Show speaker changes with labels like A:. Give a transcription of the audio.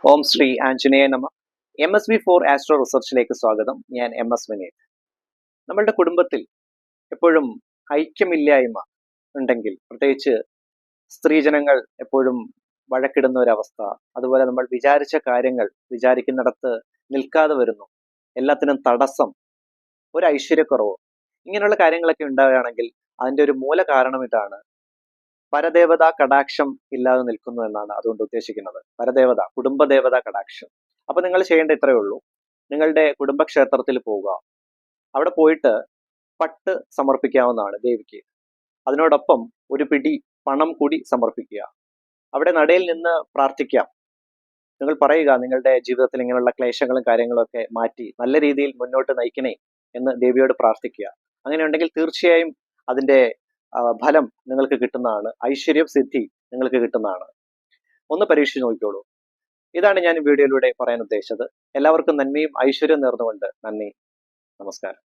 A: ഓം ശ്രീ ആഞ്ജനേയ നമ. MSV4 astro റിസർച്ചിലേക്ക് സ്വാഗതം. ഞാൻ MS വിനീത്. നമ്മളുടെ കുടുംബത്തിൽ എപ്പോഴും ഐക്യമില്ലായ്മ ഉണ്ടെങ്കിൽ, പ്രത്യേകിച്ച് സ്ത്രീജനങ്ങൾ എപ്പോഴും വഴക്കിടുന്ന ഒരവസ്ഥ, അതുപോലെ നമ്മൾ വിചാരിച്ച കാര്യങ്ങൾ വിചാരിക്കുന്നിടത്ത് നിൽക്കാതെ വരുന്നു, എല്ലാത്തിനും തടസ്സം, ഒരു ഐശ്വര്യക്കുറവ്, ഇങ്ങനെയുള്ള കാര്യങ്ങളൊക്കെ ഉണ്ടാവുകയാണെങ്കിൽ അതിൻ്റെ ഒരു മൂല കാരണം ഇതാണ്: പരദേവതാ കടാക്ഷം ഇല്ലാതെ നിൽക്കുന്നു എന്നാണ് അതുകൊണ്ട് ഉദ്ദേശിക്കുന്നത്. പരദേവത, കുടുംബദേവതാ കടാക്ഷം. അപ്പൊ നിങ്ങൾ ചെയ്യേണ്ട ഇത്രയേ ഉള്ളൂ: നിങ്ങളുടെ കുടുംബക്ഷേത്രത്തിൽ പോവുക. അവിടെ പോയിട്ട് പട്ട് സമർപ്പിക്കാവുന്നതാണ് ദേവിക്ക്. അതിനോടൊപ്പം ഒരു പിടി പണം കൂടി സമർപ്പിക്കുക. അവിടെ നടയിൽ നിന്ന് പ്രാർത്ഥിക്കാം. നിങ്ങൾ പറയുക, നിങ്ങളുടെ ജീവിതത്തിൽ ഇങ്ങനെയുള്ള ക്ലേശങ്ങളും കാര്യങ്ങളും ഒക്കെ മാറ്റി നല്ല രീതിയിൽ മുന്നോട്ട് നയിക്കണേ എന്ന് ദേവിയോട് പ്രാർത്ഥിക്കുക. അങ്ങനെയുണ്ടെങ്കിൽ തീർച്ചയായും അതിന്റെ ഫലം നിങ്ങൾക്ക് കിട്ടുന്നതാണ്. ഐശ്വര്യം, സിദ്ധി നിങ്ങൾക്ക് കിട്ടുന്നതാണ്. ഒന്ന് പരീക്ഷിച്ച് നോക്കിക്കോളൂ. ഇതാണ് ഞാൻ വീഡിയോയിലൂടെ പറയാൻ ഉദ്ദേശിച്ചത്. എല്ലാവർക്കും നന്മയും ഐശ്വര്യവും നേർന്നുകൊണ്ട് നന്ദി, നമസ്കാരം.